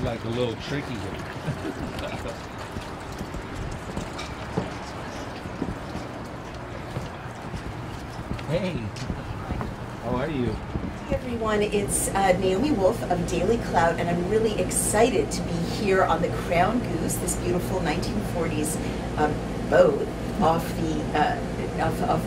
like a little tricky here. Hey, how are you? Hey everyone, it's Naomi Wolf of Daily Cloud, and I'm really excited to be here on the Crown Goose, this beautiful 1940s boat off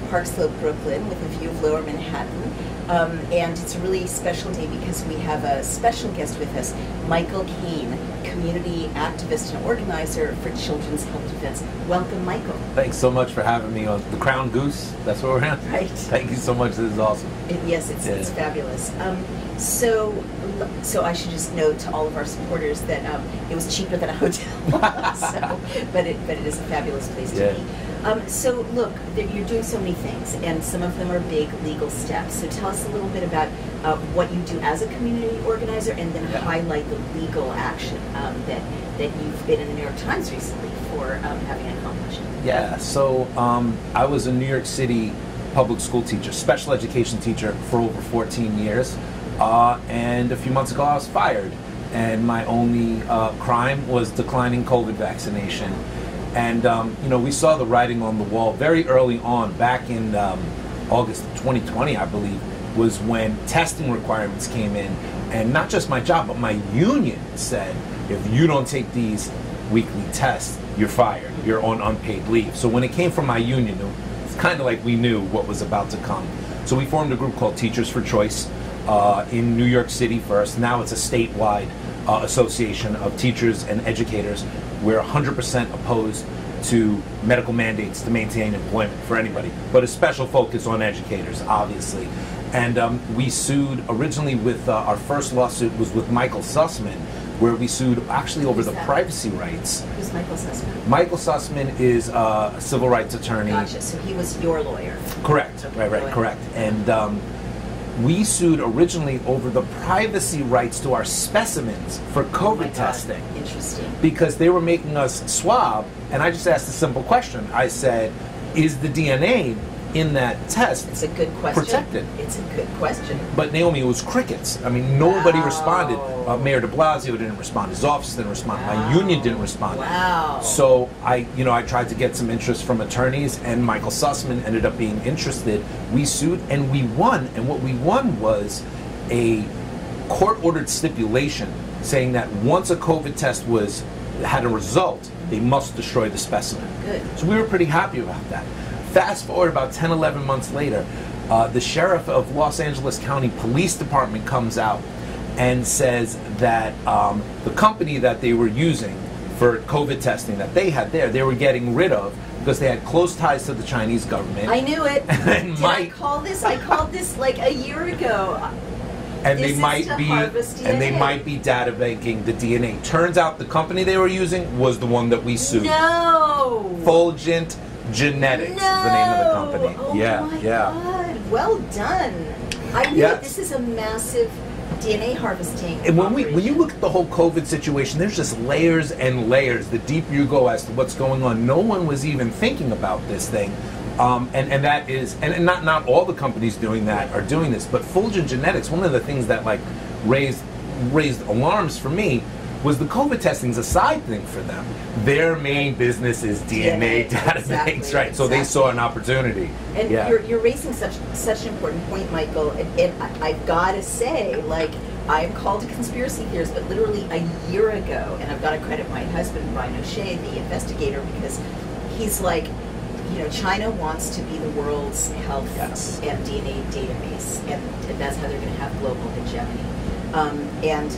Park Slope, Brooklyn, with a view of Lower Manhattan. And it's a really special day because we have a special guest with us, Michael Kane, community activist and organizer for Children's Health Defense. Welcome, Michael. Thanks so much for having me on the Crown Goose. That's what we're at. Right. Thank you so much. This is awesome. Yes, it's fabulous. So I should just note to all of our supporters that it was cheaper than a hotel. But it is a fabulous place to be. So look, you're doing so many things, and some of them are big legal steps. So tell us a little bit about what you do as a community organizer, and then highlight the legal action that you've been in the New York Times recently for having accomplished. Yeah, so I was a New York City public school teacher, special education teacher for over 14 years, and a few months ago I was fired, and my only crime was declining COVID vaccination. And we saw the writing on the wall very early on, back in August of 2020, I believe, was when testing requirements came in. And not just my job, but my union said, if you don't take these weekly tests, you're fired. You're on unpaid leave. So when it came from my union, it's kind of like we knew what was about to come. So we formed a group called Teachers for Choice in New York City first. Now it's a statewide association of teachers and educators. We're 100% opposed to medical mandates to maintain employment for anybody, but a special focus on educators, obviously. And we sued originally with, our first lawsuit was with Michael Sussman, where we sued actually over the privacy rights. Who's Michael Sussman? Michael Sussman is a civil rights attorney. Gotcha, so he was your lawyer. Correct, Okay, right, correct. And we sued originally over the privacy rights to our specimens for COVID testing. Interesting. Because they were making us swab, and I just asked a simple question. I said, is the DNA in that test It's a good question. protected? It's a good question. But Naomi, it was crickets. I mean, nobody responded. Mayor de Blasio didn't respond. His office didn't respond. My union didn't respond. Wow. So I tried to get some interest from attorneys, and Michael Sussman ended up being interested. We sued and we won. And what we won was a court-ordered stipulation saying that once a COVID test had a result, they must destroy the specimen. Good. So we were pretty happy about that. Fast forward about 10, 11 months later, the sheriff of Los Angeles County Police Department comes out and says that the company that they were using for COVID testing that they had there, they were getting rid of because they had close ties to the Chinese government. I knew it. And I call this? I called this like a year ago. And this they might be data banking the DNA. Turns out the company they were using was the one that we sued. No. Fulgent Genetics is the name of the company. Oh my God. Well done. I knew it. This is a massive DNA harvesting. And when you look at the whole COVID situation, there's just layers and layers. The deeper you go as to what's going on, no one was even thinking about this thing. And that is, and not all the companies doing that are doing this, but Fulgent Genetics, one of the things that like raised alarms for me was the COVID testing's a side thing for them. Their main business is DNA data banks, right? So they saw an opportunity. And you're raising such an important point, Michael. And I've got to say, like, I'm called a conspiracy theorist, but literally a year ago, and I've got to credit my husband, Brian O'Shea, the investigator, because he's like, China wants to be the world's health and DNA database, and that's how they're going to have global hegemony. And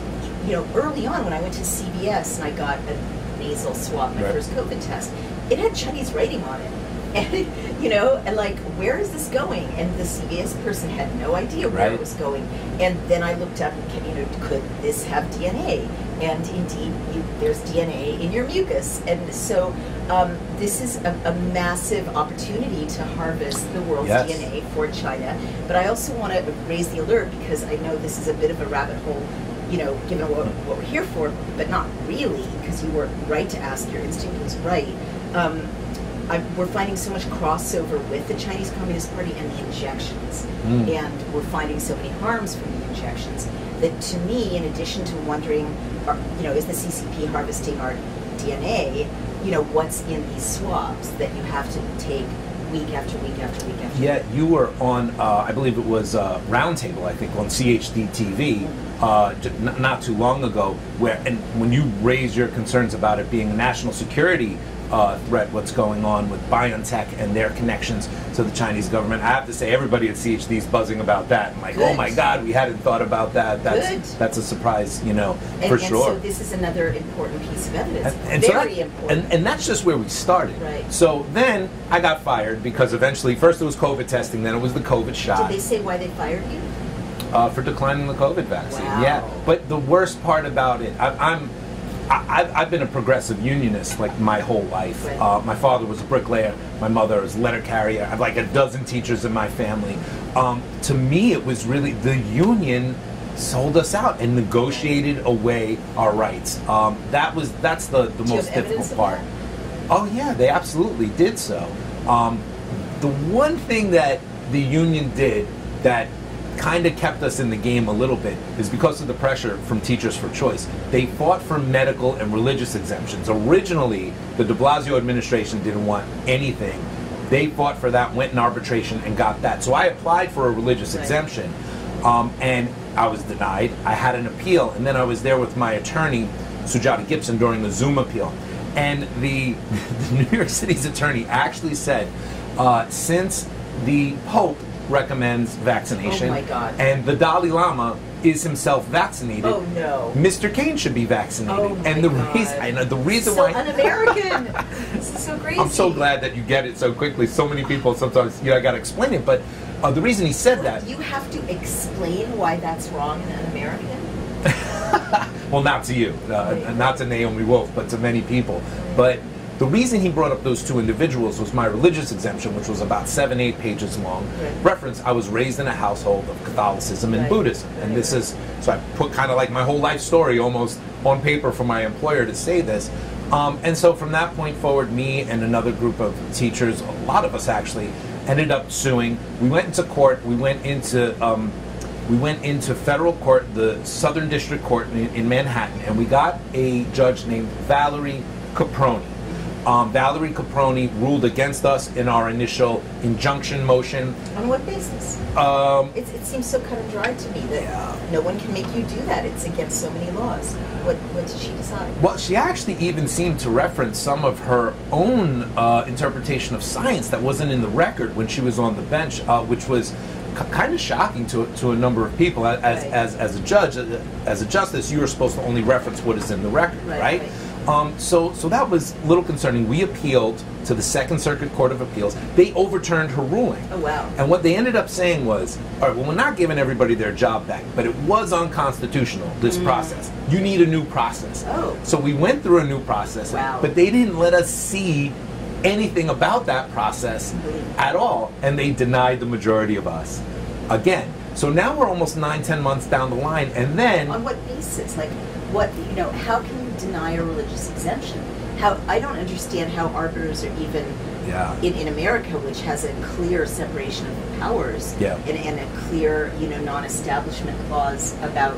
early on when I went to CVS and I got a nasal swab, my first COVID test, it had Chinese writing on it. And, and like, where is this going? And the CVS person had no idea where it was going. And then I looked up, could this have DNA? And indeed, there's DNA in your mucus. And so this is a massive opportunity to harvest the world's DNA for China. But I also want to raise the alert because I know this is a bit of a rabbit hole, given what we're here for, but not really, because you were right to ask. Your instinct was right. We're finding so much crossover with the Chinese Communist Party and the injections. And we're finding so many harms from the injections that, to me, in addition to wondering, is the CCP harvesting our DNA? What's in these swabs that you have to take week after week after week after week? Yeah, you were on, I believe it was Roundtable, I think, on CHD TV not too long ago, and when you raised your concerns about it being a national security threat, what's going on with BioNTech and their connections to the Chinese government. I have to say, everybody at CHD is buzzing about that. I'm like, Good. oh my God, we hadn't thought about that. That's a surprise, for sure. And so this is another important piece of evidence. And Very important. And that's just where we started. Right. So then I got fired because eventually, first it was COVID testing, then it was the COVID shot. Did they say why they fired you? For declining the COVID vaccine. Wow. Yeah. But the worst part about it, I've been a progressive unionist like my whole life. Right. My father was a bricklayer. My mother was a letter carrier. I have like a dozen teachers in my family. To me, it was really the union sold us out and negotiated away our rights. That's the most difficult part. Oh yeah, they absolutely did so. The one thing that the union did that kind of kept us in the game a little bit is because of the pressure from Teachers for Choice. They fought for medical and religious exemptions. Originally, the de Blasio administration didn't want anything. They fought for that, went in arbitration, and got that. So I applied for a religious exemption, and I was denied. I had an appeal, and then I was there with my attorney, Sujata Gibson, during the Zoom appeal. And the New York City's attorney actually said, since the Pope recommends vaccination, oh my God, and the Dalai Lama is himself vaccinated, oh no, Mr. Kane should be vaccinated. Oh my and the God. reason, I know the reason so why un-American. This is so crazy. I'm so glad that you get it so quickly. So many people sometimes, I got to explain it. But the reason he said that, you have to explain why that's wrong and un-American. well, not to you, not to Naomi Wolf, but to many people. But the reason he brought up those two individuals was my religious exemption, which was about 7-8 pages long. Right. Reference, I was raised in a household of Catholicism and Buddhism. And this is, so I put kind of like my whole life story almost on paper for my employer to say this. And so from that point forward, me and another group of teachers, a lot of us actually, ended up suing. We went into court, we went into federal court, the Southern District Court in Manhattan, and we got a judge named Valerie Caproni. Valerie Caproni ruled against us in our initial injunction motion. On what basis? It seems so cut and dry to me that no one can make you do that. It's against so many laws. What did she decide? Well, she actually even seemed to reference some of her own interpretation of science that wasn't in the record when she was on the bench, which was kind of shocking to a number of people. As a judge, as a justice, you are supposed to only reference what is in the record, right? So that was a little concerning. We appealed to the Second Circuit Court of Appeals. They overturned her ruling. Oh, wow. And what they ended up saying was, all right, well, we're not giving everybody their job back, but it was unconstitutional, this process. You need a new process. Oh. So we went through a new process, but they didn't let us see anything about that process at all, and they denied the majority of us. Again. So now we're almost 9-10 months down the line, and then... On what basis? Like, how can you deny a religious exemption? I don't understand how arbiters are even in America, which has a clear separation of powers and a clear, non-establishment clause about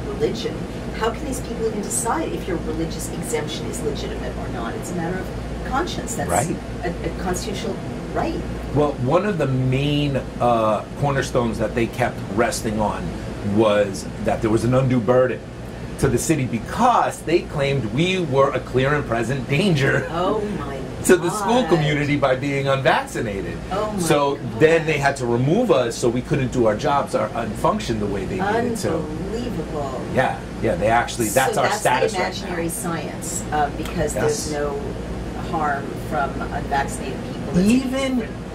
religion. How can these people even decide if your religious exemption is legitimate or not? It's a matter of conscience. That's a constitutional right. Well, one of the main cornerstones that they kept resting on was that there was an undue burden to the city because they claimed we were a clear and present danger to the school community by being unvaccinated. So then they had to remove us so we couldn't do our jobs and function the way they needed to. Unbelievable. Yeah, they actually, that's our status right now. So that's the imaginary science because there's no harm from unvaccinated people.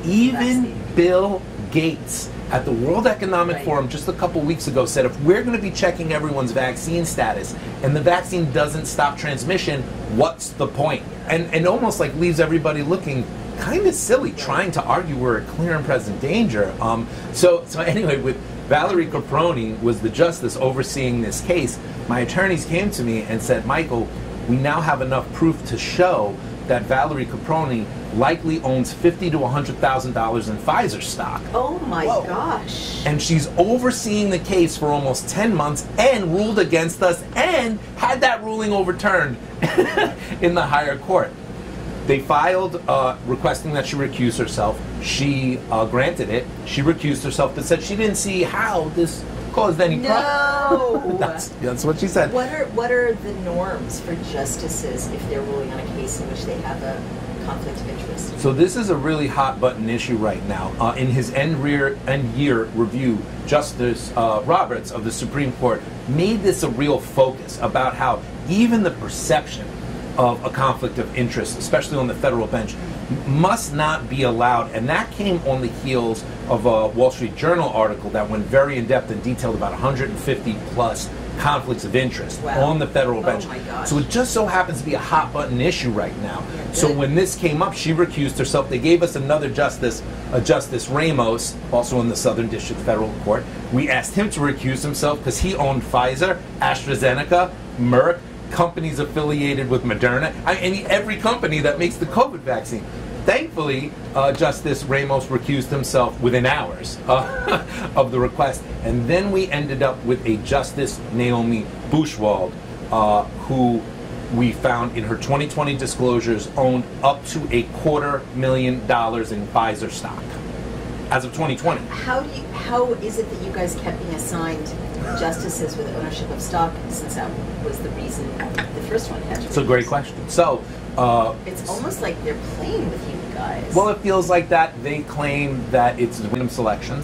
Even Bill Gates at the World Economic Forum just a couple weeks ago said if we're going to be checking everyone's vaccine status and the vaccine doesn't stop transmission, what's the point? And almost like leaves everybody looking kind of silly trying to argue we're a clear and present danger. So anyway, with Valerie Caproni was the justice overseeing this case, my attorneys came to me and said, Michael, we now have enough proof to show that Valerie Caproni likely owns $50,000 to $100,000 in Pfizer stock. Oh my Whoa. gosh. And she's overseeing the case for almost 10 months and ruled against us and had that ruling overturned in the higher court. They filed requesting that she recuse herself. She granted it. She recused herself but said she didn't see how this caused any problem. No. That's what she said. What are the norms for justices if they're ruling on a case in which they have a conflict of interest? So this is a really hot button issue right now. In his end year review, Justice Roberts of the Supreme Court made this a real focus about how even the perception of a conflict of interest, especially on the federal bench, must not be allowed. And that came on the heels of a Wall Street Journal article that went very in-depth and detailed about 150 plus conflicts of interest on the federal bench. Oh my gosh. So it just so happens to be a hot button issue right now. Yeah, so good. when this came up, she recused herself. They gave us another justice, Justice Ramos, also in the Southern District Federal Court. We asked him to recuse himself because he owned Pfizer, AstraZeneca, Merck, companies affiliated with Moderna, every company that makes the COVID vaccine. Thankfully, Justice Ramos recused himself within hours of the request. And then we ended up with a Justice Naomi Bushwald, who we found in her 2020 disclosures owned up to $250,000 in Pfizer stock as of 2020. How is it that you guys kept being assigned justices with ownership of stock, since that was the reason the first one had to? It's a great question. So it's almost like they're playing with you guys. Well, it feels like that. They claim that it's a random selection,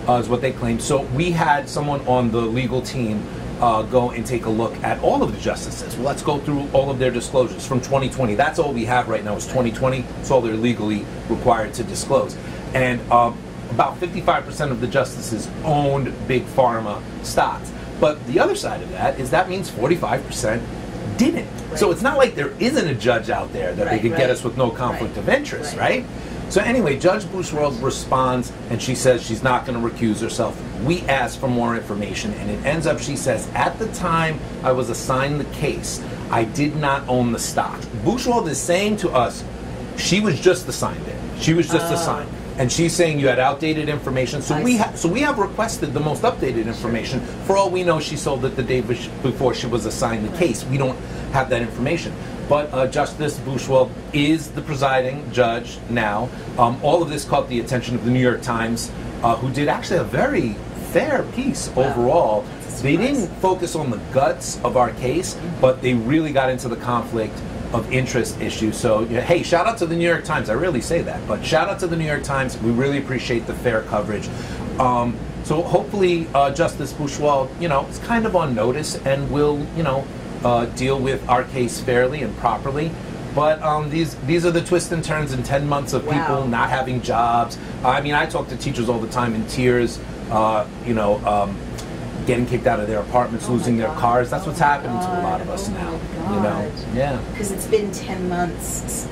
is what they claim. So we had someone on the legal team go and take a look at all of the justices. Well, let's go through all of their disclosures from 2020. That's all we have right now is 2020. It's all they're legally required to disclose. And about 55% of the justices owned big pharma stocks. But the other side of that is that means 45% didn't. Right. So it's not like there isn't a judge out there that they could get us with no conflict of interest, right? So anyway, Judge Bushwald responds and she says she's not going to recuse herself. We ask for more information and it ends up, she says, at the time I was assigned the case, I did not own the stock. Bushwald is saying to us, she was just assigned it. She was just assigned. And she's saying you had outdated information. So we have requested the most updated information. For all we know, she sold it the day before she was assigned the case. We don't have that information. But Justice Bushwald is the presiding judge now. All of this caught the attention of the New York Times, who did actually a very fair piece overall. They didn't focus on the guts of our case, but they really got into the conflict of interest issue. So, hey, shout out to the New York Times. I rarely say that, but shout out to the New York Times. We really appreciate the fair coverage. So hopefully Justice Bushwald, is kind of on notice and will, deal with our case fairly and properly. But these are the twists and turns in 10 months of people not having jobs. I mean, I talk to teachers all the time in tears, getting kicked out of their apartments, losing their cars. That's what's happening to a lot of us now. Yeah. Because it's been 10 months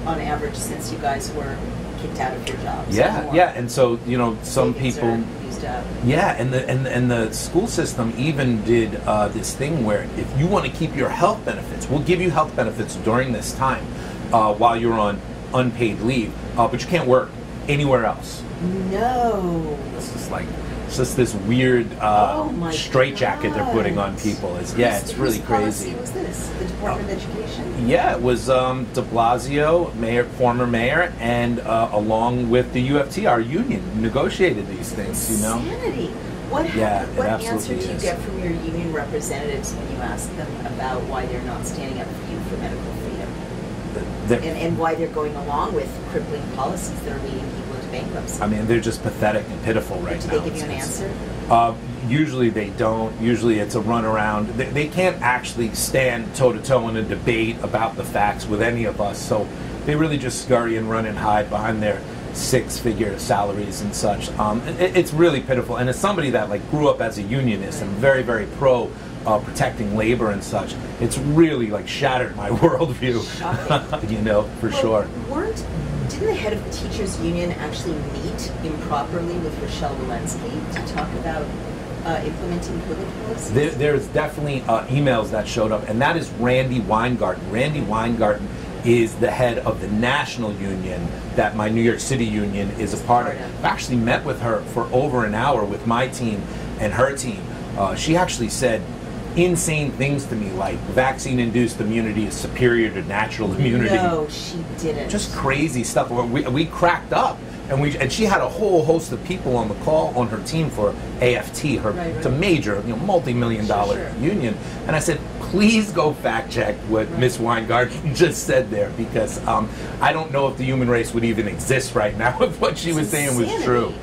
on average, since you guys were kicked out of your jobs. Yeah. And so some people. Used up. Yeah, and the school system even did this thing where if you want to keep your health benefits, we'll give you health benefits during this time while you're on unpaid leave, but you can't work anywhere else. No. It's just this weird straitjacket they're putting on people. It's really crazy. Whose policy was this? The Department of Education? Yeah, it was de Blasio, former mayor, and along with the UFT, our union, negotiated these things. Insanity. What answer do you is. get from your union representatives when you ask them about why they're not standing up for you for medical freedom? And why they're going along with crippling policies that are leading people into bankruptcy? I mean, they're just pathetic and pitiful right now. Do they give you an answer? Usually they don't. Usually it's a runaround. They can't actually stand toe-to-toe in a debate about the facts with any of us, so they really just scurry and run and hide behind their six-figure salaries and such. It's really pitiful. And as somebody that grew up as a unionist and very, very pro protecting labor and such, it's really shattered my worldview. For sure. Didn't the head of the teachers union actually meet improperly with Rochelle Walensky to talk about implementing COVID policies? There's definitely emails that showed up, and that is Randy Weingarten. Randy Weingarten is the head of the national union that my New York City union is a part of. I've actually met with her for over an hour with my team and her team. She actually said insane things to me, like vaccine-induced immunity is superior to natural immunity. No, she didn't. Just crazy stuff. We cracked up, and she had a whole host of people on the call on her team for AFT, it's a major, multi-million-dollar union. And I said, please go fact check what Miss Weingarten just said there, because I don't know if the human race would even exist right now if what she was saying was true.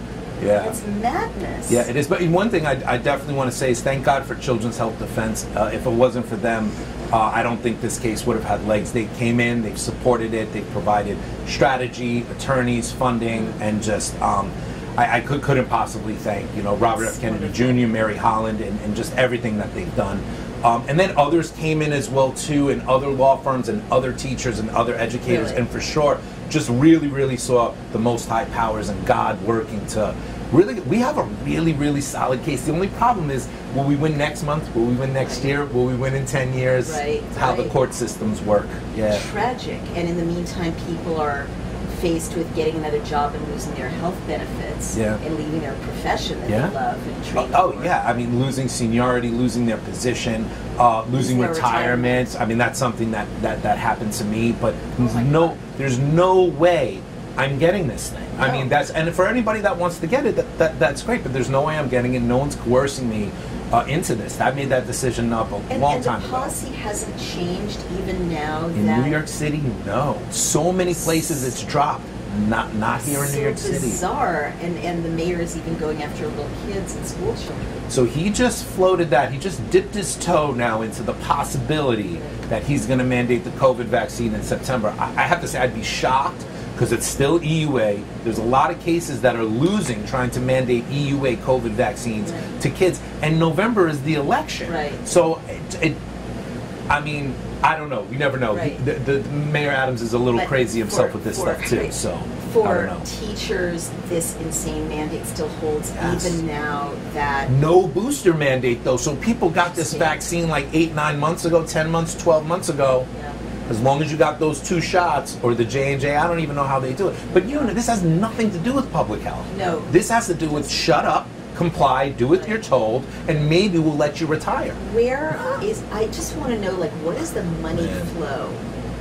Yeah. It's madness. Yeah, it is. But one thing I definitely want to say is thank God for Children's Health Defense. If it wasn't for them, I don't think this case would have had legs. They came in, they've supported it, they've provided strategy, attorneys, funding, and just I couldn't possibly thank Robert F. Kennedy Jr., Mary Holland, and just everything that they've done. And then others came in as well too, and other law firms and other teachers and other educators, and for sure just really saw the Most High powers and God working to really, we have a really solid case. The only problem is, will we win next month? Will we win next year? Will we win in 10 years? It's how the court systems work. Yeah. Tragic. And in the meantime, people are faced with getting another job and losing their health benefits and leaving their profession that they love and train for. Yeah, I mean, losing seniority, losing their position, losing retirement. I mean, that's something that happened to me, but there's no way I'm getting this thing. I mean, and for anybody that wants to get it, that's great, but there's no way I'm getting it. No one's coercing me into this. I made that decision up a long time ago. And the policy hasn't changed even now. In New York City, no. So many places it's dropped. Not here in New York City. Bizarre, and the mayor is even going after little kids and school children. So he just floated that. He just dipped his toe now into the possibility that he's going to mandate the COVID vaccine in September. I have to say, I'd be shocked, because it's still EUA. There's a lot of cases that are losing trying to mandate EUA COVID vaccines to kids, and November is the election. So, I mean, I don't know. You never know. The Mayor Adams is a little crazy himself with this stuff too. So for teachers, this insane mandate still holds even now. That no booster mandate though. So people got this vaccine like 8, 9 months ago, 10 months, 12 months ago. As long as you got those 2 shots, or the J&J, I don't even know how they do it. But this has nothing to do with public health. No. This has to do with shut up, comply, do what you're told, and maybe we'll let you retire. I just want to know, what is the money flow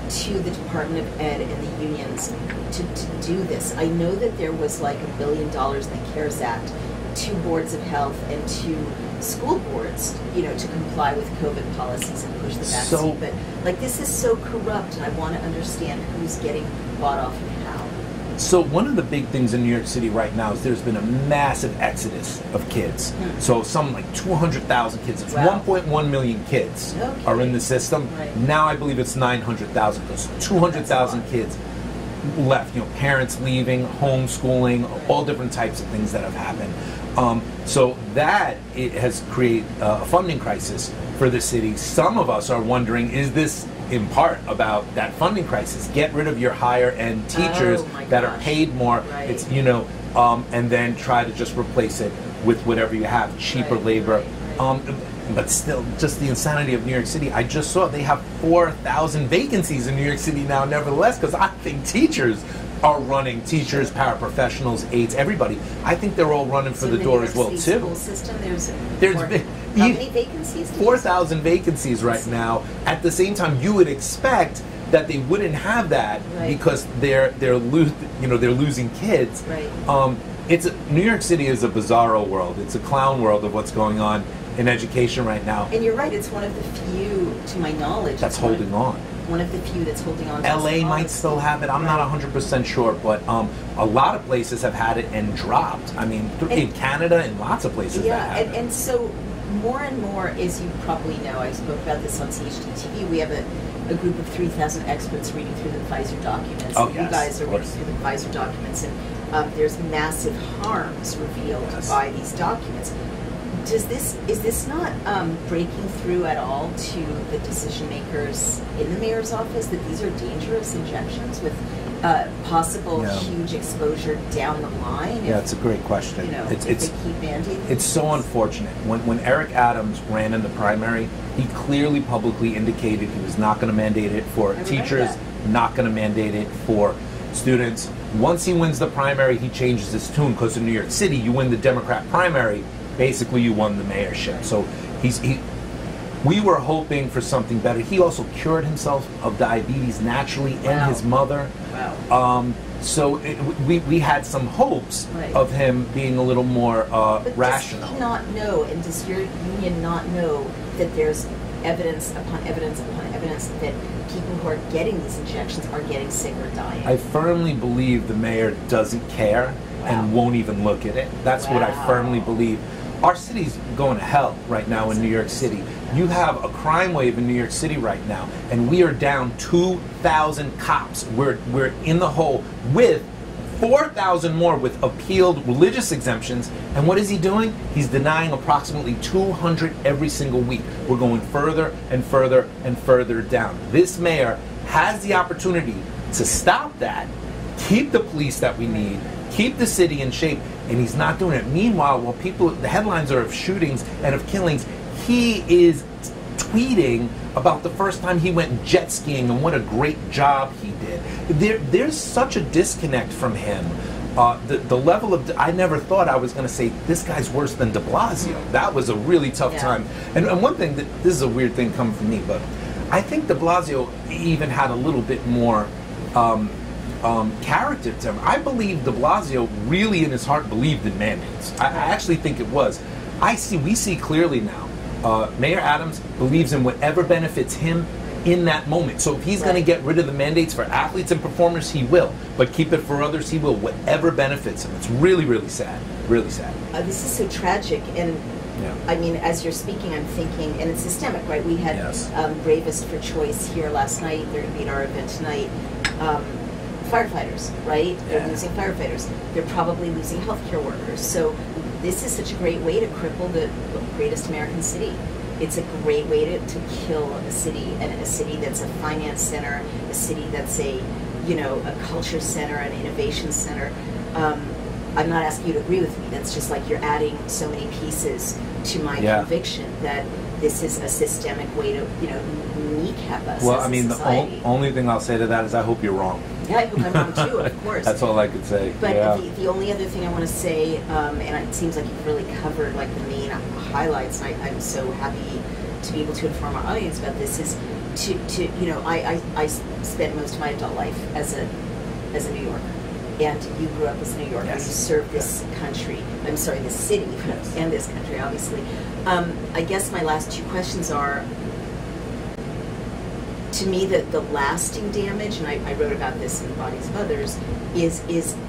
to the Department of Ed and the unions to do this? I know that there was $1 billion in the CARES Act to boards of health and to school boards, to comply with COVID policies and push the vaccine. But this is so corrupt, and I want to understand who's getting bought off and how. So one of the big things in New York City right now is there's been a massive exodus of kids. So some 200,000 kids. It's 1.1 million kids are in the system. Now I believe it's 900,000. Because 200,000 kids left. Parents leaving, homeschooling, all different types of things that have happened. So that it has created a funding crisis for the city. Some of us are wondering, is this in part about that funding crisis? Get rid of your higher end teachers that are paid more. It's and then try to just replace it with whatever you have, cheaper labor. But still, just the insanity of New York City. I just saw they have 4,000 vacancies in New York City now, nevertheless, because I think teachers are running, teachers, paraprofessionals, aides, everybody. I think they're all running for the door as well, too. School system, there's how many vacancies? 4,000 vacancies right now. At the same time, you would expect that they wouldn't have that because they're losing kids. New York City is a bizarro world. It's a clown world of what's going on in education right now. And you're right, it's one of the few, to my knowledge, that's holding on. One of the few that's holding on to LA might still have it. I'm not 100% sure, but a lot of places have had it and dropped. I mean, in Canada and lots of places that have it. And so more and more, as you probably know, I spoke about this on CHD-TV, we have a group of 3,000 experts reading through the Pfizer documents. You guys are reading through the Pfizer documents, and there's massive harms revealed by these documents. Is this not breaking through at all to the decision makers in the mayor's office that these are dangerous injections with possible huge exposure down the line? It's a great question. If they keep mandating. It's so unfortunate. When Eric Adams ran in the primary, he clearly publicly indicated he was not going to mandate it for teachers not going to mandate it for students. Once he wins the primary, he changes his tune, because in New York City, you win the Democrat primary, basically you won the mayorship. So we were hoping for something better. He also cured himself of diabetes naturally, and his mother. Wow. So we had some hopes of him being a little more rational. Does he not know, and does your union not know, that there's evidence upon evidence upon evidence that people who are getting these injections are getting sick or dying? I firmly believe the mayor doesn't care and won't even look at it. That's what I firmly believe. Our city's going to hell right now in New York City. You have a crime wave in New York City right now, and we are down 2,000 cops. We're in the hole with 4,000 more with appealed religious exemptions. And what is he doing? He's denying approximately 200 every single week. We're going further and further and further down. This mayor has the opportunity to stop that, keep the police that we need, keep the city in shape, and he's not doing it. Meanwhile, while the headlines are of shootings and of killings, he is tweeting about the first time he went jet skiing and what a great job he did. There's such a disconnect from him. The level of, I never thought I was going to say, this guy's worse than de Blasio. That was a really tough time. And one thing, this is a weird thing coming from me, but I think de Blasio even had a little bit more character to him. I believe de Blasio really in his heart believed in mandates. I actually think it was. We see clearly now. Mayor Adams believes in whatever benefits him in that moment. So if he's going to get rid of the mandates for athletes and performers, he will. But keep it for others, he will. Whatever benefits him. It's really, really sad. Really sad. This is so tragic. And I mean, as you're speaking, I'm thinking, and it's systemic, right? We had Bravest for Choice here last night. They're going to be at our event tonight. Firefighters, right? They're losing firefighters. They're probably losing healthcare workers. So this is such a great way to cripple the greatest American city. It's a great way to kill a city, and a city that's a finance center, a city that's a culture center, an innovation center. I'm not asking you to agree with me. That's just like you're adding so many pieces to my conviction that this is a systemic way to kneecap us. Well, as I mean, a society. the only thing I'll say to that is I hope you're wrong. Yeah, I hope I'm wrong too, of course. That's all I could say. But the only other thing I want to say, and it seems like you've really covered like the main highlights, and I'm so happy to be able to inform our audience about this, is I spent most of my adult life as a New Yorker, and you grew up as a New Yorker. You served this country. I'm sorry, this city and this country, obviously. I guess my last two questions are, to me, the lasting damage, and I wrote about this in the Bodies of Others, is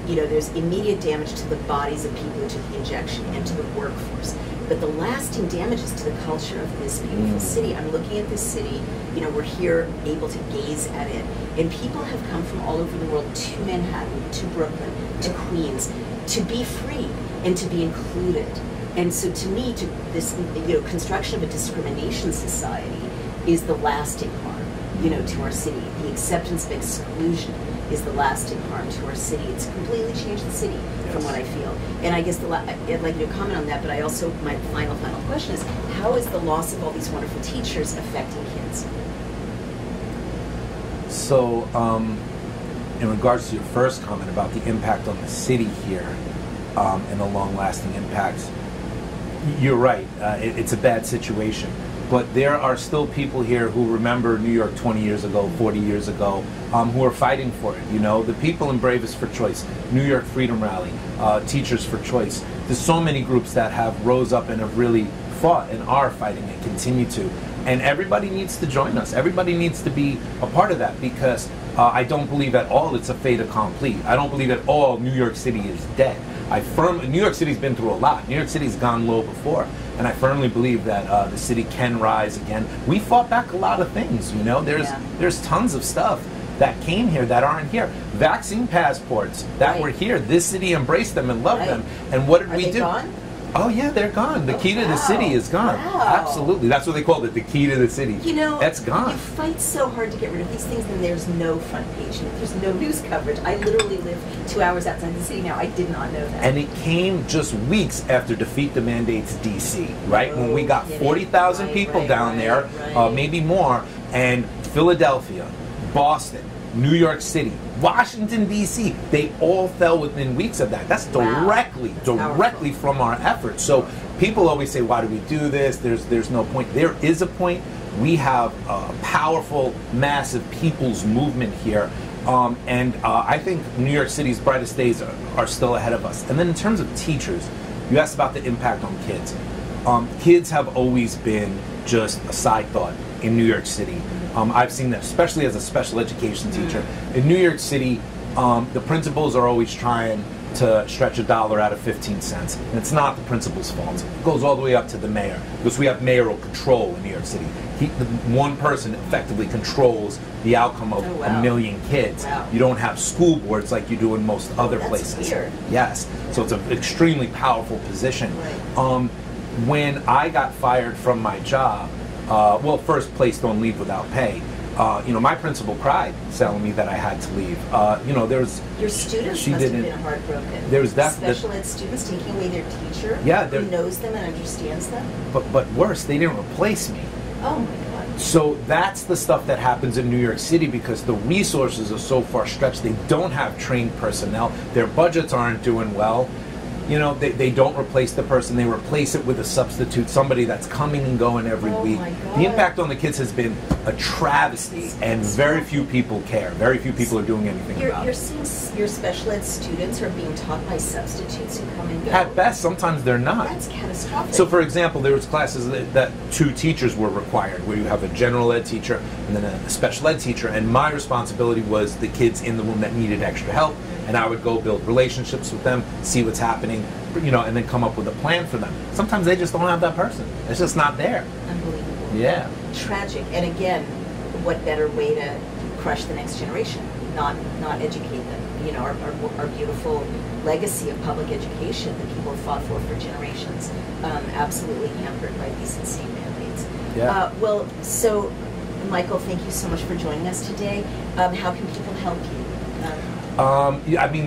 there's immediate damage to the bodies of people who took the injection and to the workforce. But the lasting damage is to the culture of this beautiful city. I'm looking at this city, we're here able to gaze at it. And people have come from all over the world to Manhattan, to Brooklyn, to Queens, to be free and to be included. And so to me, to this construction of a discrimination society is the lasting harm, to our city. The acceptance of exclusion is the lasting harm to our city. It's completely changed the city from what I feel. And I guess I'd like you to comment on that, but I also, my final question is, how is the loss of all these wonderful teachers affecting kids? So, in regards to your first comment about the impact on the city here, and the long-lasting impacts, you're right. It's a bad situation. But there are still people here who remember New York 20 years ago, 40 years ago, who are fighting for it. The people in Bravest for Choice, New York Freedom Rally, Teachers for Choice. There's so many groups that have rose up and have really fought and are fighting and continue to. And everybody needs to join us. Everybody needs to be a part of that, because I don't believe at all it's a fait accompli. I don't believe at all New York City is dead. New York City's been through a lot. New York City's gone low before. And I firmly believe that the city can rise again. We fought back a lot of things, There's tons of stuff that came here that aren't here. Vaccine passports that were here. This city embraced them and loved them. And what did we do? Gone? Oh yeah, they're gone. The key to the city is gone. Absolutely. That's what they called it, the key to the city. That's gone. You fight so hard to get rid of these things, and there's no front page, and there's no news coverage. I literally live 2 hours outside the city now. I did not know that. And it came just weeks after Defeat the Mandates DC, right? When we got 40,000 people down there, maybe more, and Philadelphia, Boston, New York City, Washington, D.C., they all fell within weeks of that. That's directly from our efforts. So people always say, why do we do this? There's no point. There is a point. We have a powerful, massive people's movement here. And I think New York City's brightest days are still ahead of us. And then in terms of teachers, you asked about the impact on kids. Kids have always been just a side thought in New York City. I've seen that, especially as a special education teacher. In New York City, the principals are always trying to stretch $1 out of 15 cents. And it's not the principal's fault. It goes all the way up to the mayor, because we have mayoral control in New York City. One person effectively controls the outcome of a million kids. You don't have school boards like you do in most other places. Weird. Yes. So it's an extremely powerful position. When I got fired from my job, well, first placed on leave without pay, my principal cried, telling me that I had to leave. There's your students must have been heartbroken. There was special ed students taking away their teacher who knows them and understands them. But worse, they didn't replace me. Oh my God. So that's the stuff that happens in New York City, because the resources are so far stretched. They don't have trained personnel. Their budgets aren't doing well. They don't replace the person. They replace it with a substitute, somebody that's coming and going every week. The impact on the kids has been a travesty, and very few people care. Very few people are doing anything about it. You're seeing your special ed students are being taught by substitutes who come and go. At best, sometimes they're not. That's catastrophic. So, for example, there was classes that 2 teachers were required, where you have a general ed teacher and then a special ed teacher, and my responsibility was the kids in the room that needed extra help. And I would go build relationships with them, see what's happening, and then come up with a plan for them. Sometimes they just don't have that person. It's just not there. Unbelievable. Yeah. Tragic. And again, what better way to crush the next generation? Not educate them. Our beautiful legacy of public education that people have fought for generations, absolutely hampered by these insane mandates. Yeah. So Michael, thank you so much for joining us today. How can people help you?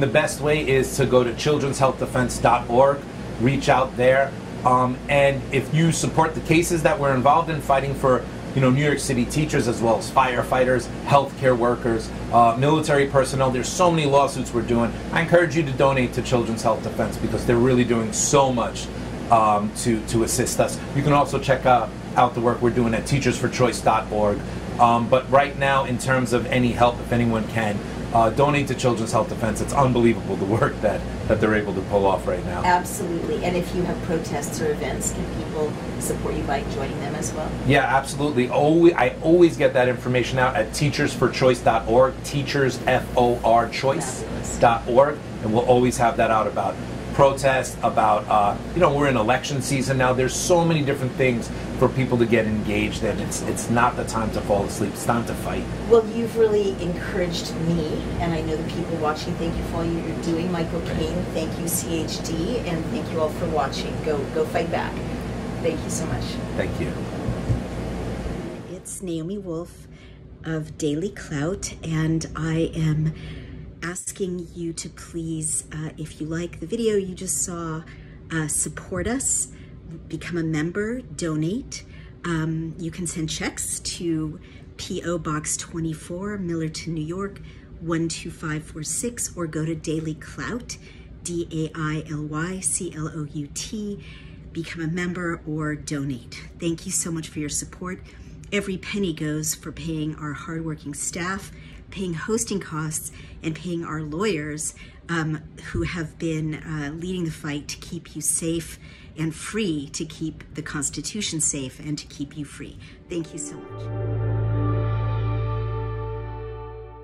The best way is to go to childrenshealthdefense.org, reach out there, and if you support the cases that we're involved in fighting for, New York City teachers as well as firefighters, healthcare workers, military personnel, there's so many lawsuits we're doing. I encourage you to donate to Children's Health Defense, because they're really doing so much to assist us. You can also check out the work we're doing at teachersforchoice.org. But right now, in terms of any help, if anyone can, donate to Children's Health Defense. It's unbelievable the work that they're able to pull off right now. Absolutely. And if you have protests or events, can people support you by joining them as well? Yeah, absolutely. I always get that information out at teachersforchoice.org, teachersforchoice.org, and we'll always have that out about protests, about, we're in election season now. There's so many different things for people to get engaged in. It's not the time to fall asleep. It's time to fight. Well, you've really encouraged me, and I know the people watching. Thank you for all you're doing. Michael Kane, thank you, CHD, and thank you all for watching. Go fight back. Thank you so much. Thank you. It's Naomi Wolf of Daily Clout, and I am asking you to please, if you like the video you just saw, support us, become a member, donate. You can send checks to P.O. Box 24, Millerton, New York, 12546, or go to Daily Clout, DAILYCLOUT, become a member or donate. Thank you so much for your support. Every penny goes for paying our hardworking staff, paying hosting costs, and paying our lawyers who have been leading the fight to keep you safe and free, to keep the Constitution safe and to keep you free. Thank you so much.